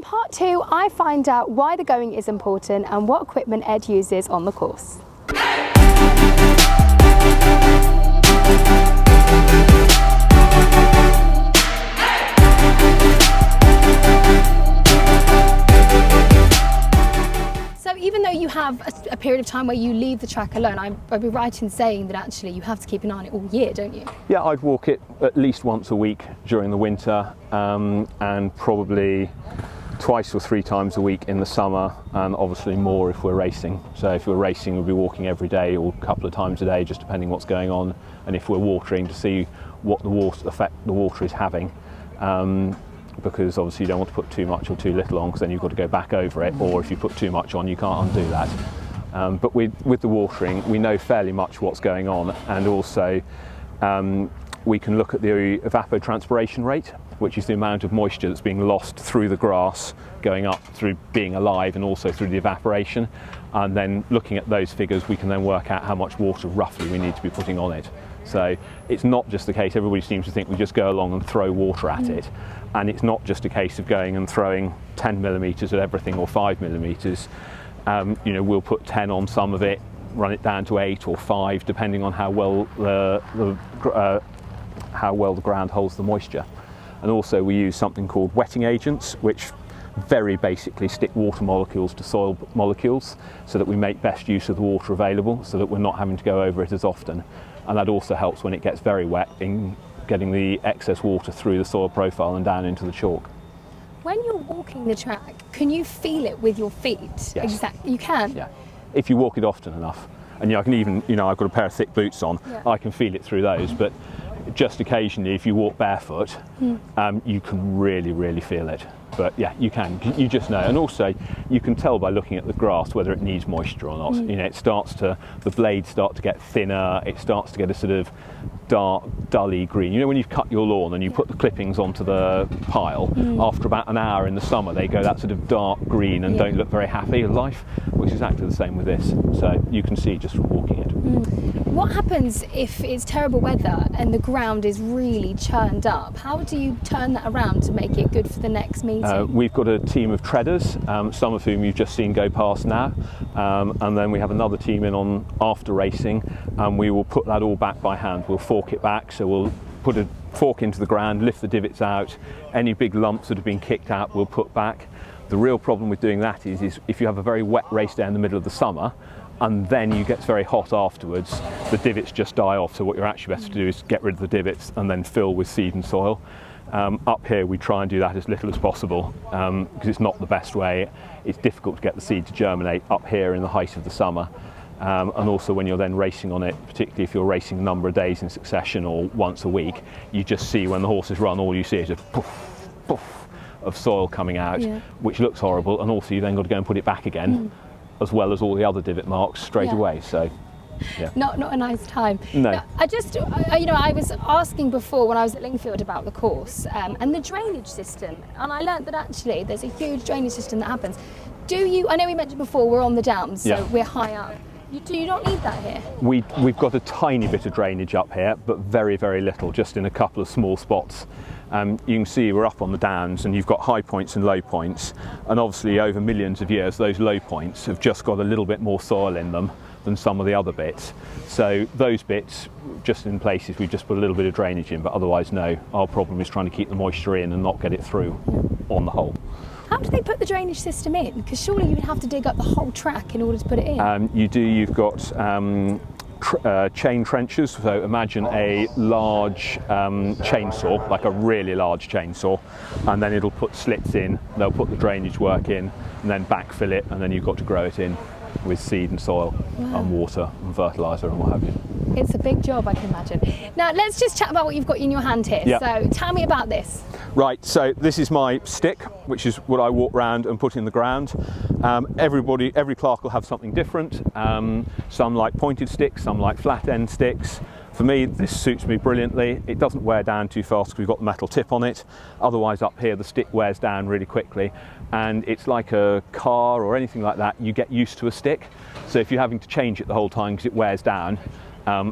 part 2, I find out why the going is important and what equipment Ed uses on the course. So even though you have a period of time where you leave the track alone, I'd be right in saying that actually you have to keep an eye on it all year, don't you? Yeah, I'd walk it at least once a week during the winter, and probably twice or 3 times a week in the summer, and obviously more if we're racing. So if we're racing, we'll be walking every day or a couple of times a day, just depending what's going on, and if we're watering, to see what the effect the water is having. Because obviously you don't want to put too much or too little on, because then you've got to go back over it, or if you put too much on you can't undo that. But with the watering, we know fairly much what's going on, and also we can look at the evapotranspiration rate, which is the amount of moisture that's being lost through the grass, going up through being alive and also through the evaporation. And then looking at those figures, we can then work out how much water roughly we need to be putting on it. So it's not just the case, everybody seems to think we just go along and throw water at it. And it's not just a case of going and throwing 10 millimetres at everything or 5 millimetres. You know, we'll put 10 on some of it, run it down to 8 or 5, depending on how well the ground holds the moisture. And also we use something called wetting agents, which very basically stick water molecules to soil molecules, so that we make best use of the water available, so that we're not having to go over it as often. And that also helps when it gets very wet in getting the excess water through the soil profile and down into the chalk. When you're walking the track, can you feel it with your feet? Yes. Exactly, you can? Yeah, if you walk it often enough. And I can even, I've got a pair of thick boots on, I can feel it through those, but just occasionally if you walk barefoot, you can really feel it. But yeah, you can, you just know. And also you can tell by looking at the grass whether it needs moisture or not. The blades start to get thinner, it starts to get a sort of dark, dully green. When you've cut your lawn and you put the clippings onto the pile, after about an hour in the summer they go that sort of dark green and don't look very happy with life, which is exactly the same with this. So you can see just from walking it. What happens if it's terrible weather and the ground is really churned up? How do you turn that around to make it good for the next meeting? We've got a team of treaders, some of whom you've just seen go past now, and then we have another team in on after racing, and we will put that all back by hand. We'll fork it back, so we'll put a fork into the ground, lift the divots out, any big lumps that have been kicked out we'll put back. The real problem with doing that is if you have a very wet race day in the middle of the summer, and then you get very hot afterwards, the divots just die off. So what you're actually best to do is get rid of the divots and then fill with seed and soil. Up here we try and do that as little as possible, because it's not the best way. It's difficult to get the seed to germinate up here in the height of the summer. And also when you're then racing on it, particularly if you're racing a number of days in succession or once a week, you just see when the horses run, all you see is a poof, poof of soil coming out, which looks horrible. And also you then got to go and put it back again, as well as all the other divot marks straight away. So, yeah. Not a nice time. No. Now, I was asking before when I was at Lingfield about the course and the drainage system, and I learnt that actually there's a huge drainage system that happens. I know we mentioned before we're on the downs, so we're high up. Do you not need that here? We've got a tiny bit of drainage up here, but very little, just in a couple of small spots. You can see we're up on the downs and you've got high points and low points, and obviously over millions of years those low points have just got a little bit more soil in them than some of the other bits. So those bits, just in places we've just put a little bit of drainage in, but otherwise no. Our problem is trying to keep the moisture in and not get it through on the whole. How do they put the drainage system in? Because surely you would have to dig up the whole track in order to put it in. You do. You've got chain trenches, so imagine a large chainsaw, like a really large chainsaw, and then it'll put slits in, they'll put the drainage work in, and then backfill it, and then you've got to grow it in with seed and soil and water and fertiliser and what have you. It's a big job, I can imagine. Now let's just chat about what you've got in your hand here. So tell me about this. Right, so this is my stick, which is what I walk around and put in the ground. Every clerk will have something different. Some like pointed sticks, some like flat end sticks. For me, this suits me brilliantly. It doesn't wear down too fast because we've got the metal tip on it. Otherwise up here the stick wears down really quickly, and it's like a car or anything like that, you get used to a stick. So if you're having to change it the whole time because it wears down,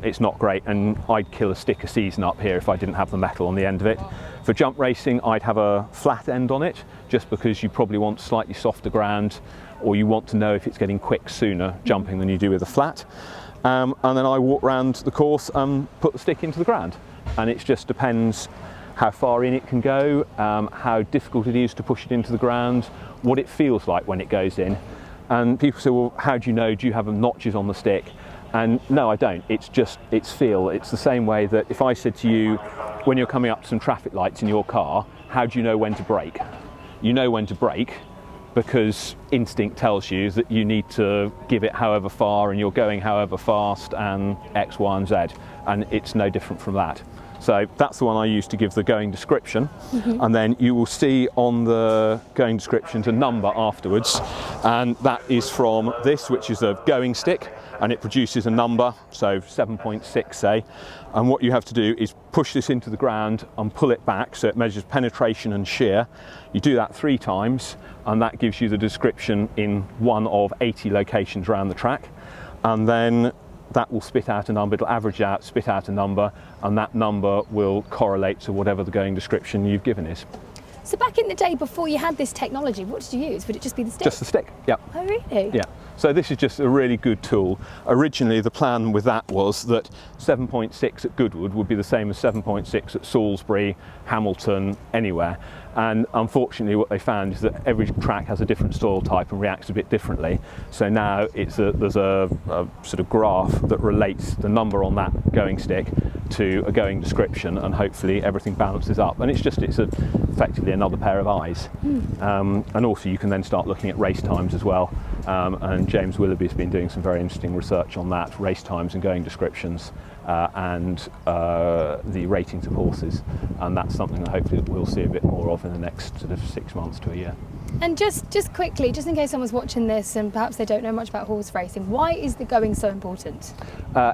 it's not great, and I'd kill a stick a season up here if I didn't have the metal on the end of it. For jump racing, I'd have a flat end on it, just because you probably want slightly softer ground, or you want to know if it's getting quick sooner jumping than you do with a flat. And then I walk around the course and put the stick into the ground, and it just depends how far in it can go, how difficult it is to push it into the ground, what it feels like when it goes in. And people say, well, how do you know? Do you have notches on the stick? And no, I don't. It's feel. It's the same way that if I said to you, when you're coming up to some traffic lights in your car, how do you know when to brake? You know when to brake because instinct tells you that you need to give it however far and you're going however fast and X, Y, and Z. And it's no different from that. So that's the one I use to give the going description, and then you will see on the going descriptions a number afterwards, and that is from this, which is a going stick, and it produces a number, so 7.6 say, and what you have to do is push this into the ground and pull it back so it measures penetration and shear. You do that 3 times and that gives you the description in one of 80 locations around the track, and then that will spit out a number. It'll average out, spit out a number, and that number will correlate to whatever the going description you've given is. So back in the day before you had this technology, what did you use? Would it just be the stick? Just the stick, yeah. Oh really? Yeah. So this is just a really good tool. Originally the plan with that was that 7.6 at Goodwood would be the same as 7.6 at Salisbury, Hamilton, anywhere. And unfortunately what they found is that every track has a different soil type and reacts a bit differently. So now there's a sort of graph that relates the number on that going stick to a going description, and hopefully everything balances up. And it's effectively another pair of eyes. And also you can then start looking at race times as well. And James Willoughby's been doing some very interesting research on that, race times and going descriptions, and the ratings of horses, and that's something that hopefully we'll see a bit more of in the next sort of 6 months to a year. And just quickly, just in case someone's watching this and perhaps they don't know much about horse racing, why is the going so important?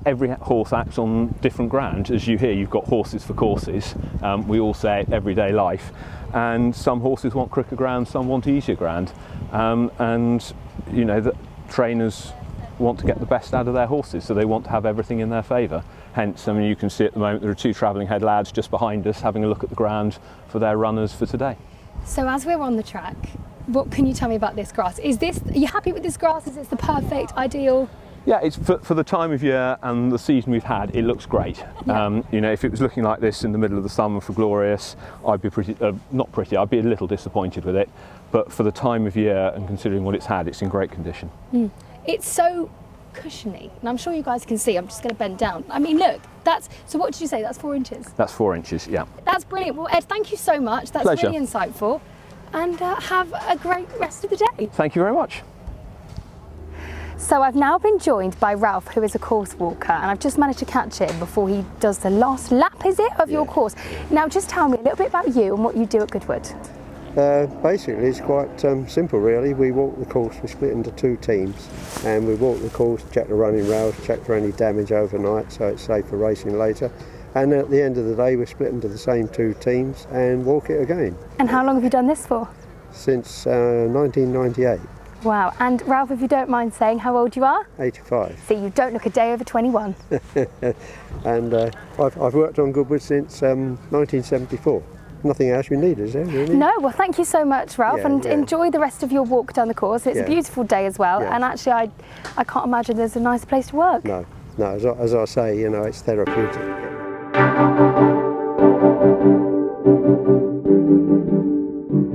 Every horse acts on different ground. As you hear, you've got horses for courses. We all say it everyday life, and some horses want quicker ground, some want easier ground, and you know that trainers want to get the best out of their horses, so they want to have everything in their favour. Hence, I mean, you can see at the moment there are 2 travelling head lads just behind us having a look at the ground for their runners for today. So as we're on the track, what can you tell me about this grass? Are you happy with this grass? Is this the perfect, ideal? Yeah, it's for the time of year and the season we've had, it looks great. Yeah. You know, if it was looking like this in the middle of the summer for Glorious, I'd be I'd be a little disappointed with it. But for the time of year and considering what it's had, it's in great condition. It's so cushiony, and I'm sure you guys can see. I'm just going to bend down. I mean, look, so what did you say? That's 4 inches? That's 4 inches, yeah. That's brilliant. Well, Ed, thank you so much. That's Pleasure. really insightful. And have a great rest of the day. Thank you very much. So I've now been joined by Ralph, who is a course walker, and I've just managed to catch him before he does the last lap, is it, of your course? Now, just tell me a little bit about you and what you do at Goodwood. Basically, it's quite simple, really. We walk the course, we split into 2 teams, and we walk the course, check the running rails, check for any damage overnight, so it's safe for racing later. And at the end of the day, we split into the same 2 teams and walk it again. And how long have you done this for? Since 1998. Wow. And Ralph, if you don't mind saying how old you are? 85. See, you don't look a day over 21. And I've worked on Goodwood since 1974. Nothing else you need, is there, really? No, well, thank you so much, Ralph, and enjoy the rest of your walk down the course. It's a beautiful day as well, and actually I can't imagine there's a nicer place to work. No, as I say, you know, it's therapeutic.